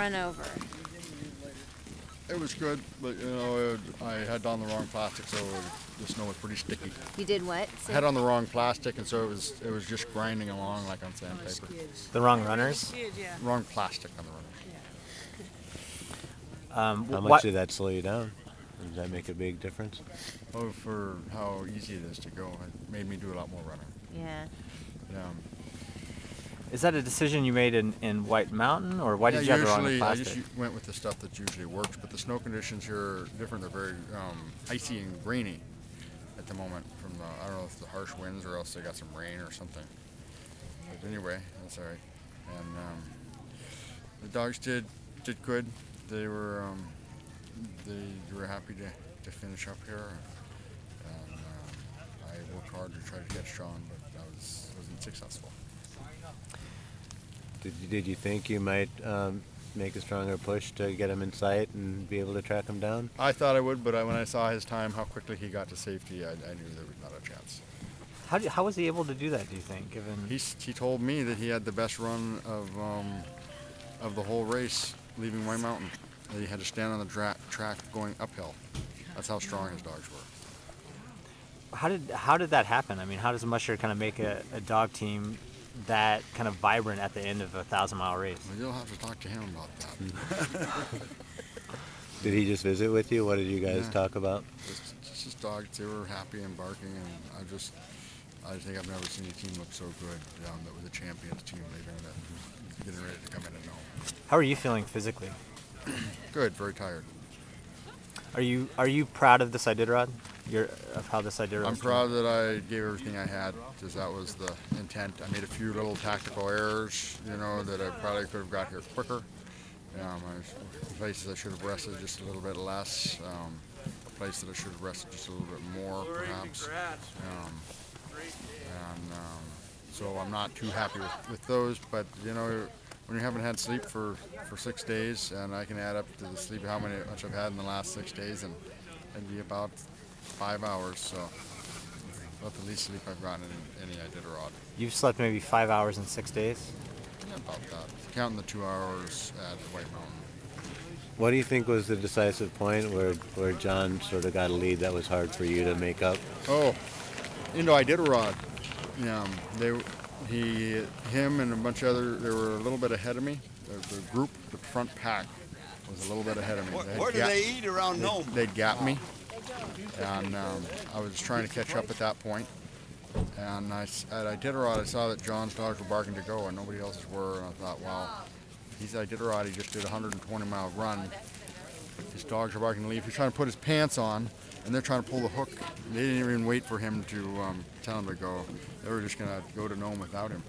Run over. It was good, but you know, I had on the wrong plastic, so the snow was pretty sticky. You did what? I had on the wrong plastic, and so it was just grinding along like on sandpaper. The wrong runners? Wrong plastic on the runners. How much did that slow you down? Does that make a big difference? Oh, for how easy it is to go, it made me do a lot more running. Yeah. Is that a decision you made in White Mountain, or why did you have the wrong plastic? I just went with the stuff that usually works, but the snow conditions here are different. They're very icy and grainy at the moment from the, I don't know if the harsh winds or else they got some rain or something. But anyway, that's all right. And the dogs did good. They were happy to finish up here. And I worked hard to try to get Sean, but I wasn't successful. Did you think you might make a stronger push to get him in sight and be able to track him down? I thought I would, but when I saw his time, how quickly he got to safety, I knew there was not a chance. How was he able to do that, do you think? Given he told me that he had the best run of the whole race leaving White Mountain. That he had to stand on the track going uphill. That's how strong his dogs were. How did that happen? I mean, how does a musher kind of make a dog team that kind of vibrant at the end of a 1,000-mile race? Well, you'll have to talk to him about that. Did he just visit with you? What did you guys talk about? Just his dogs. They were happy and barking, and I think I've never seen a team look so good. That was a champions team leaving that, getting ready to come in and know. How are you feeling physically? Good, very tired. Are you proud of this Iditarod? Of how this Iditarod? I'm proud that I gave everything I had, because that was the intent. I made a few little tactical errors, that I probably could have got here quicker. Places I should have rested just a little bit less. Places that I should have rested just a little bit more, perhaps. So I'm not too happy with those, but when you haven't had sleep for 6 days, and I can add up to the sleep how much I've had in the last 6 days, and it'd be about 5 hours, so about the least sleep I've gotten in any Iditarod. You've slept maybe 5 hours in 6 days? Yeah, about that. Counting the 2 hours at White Mountain. What do you think was the decisive point where John sort of got a lead that was hard for you to make up? Oh, into Iditarod. Him and a bunch of they were a little bit ahead of me. The group, the front pack, was a little bit ahead of me. Where do they eat around Nome? They'd gap me, and I was trying to catch up at that point. And at Iditarod, I saw that John's dogs were barking to go, and nobody else's were. And I thought, well, he's at Iditarod. He just did a 120-mile run. His dogs are barking to leave. He's trying to put his pants on, and they're trying to pull the hook. They didn't even wait for him to tell him to go. They were just going to go to Nome without him.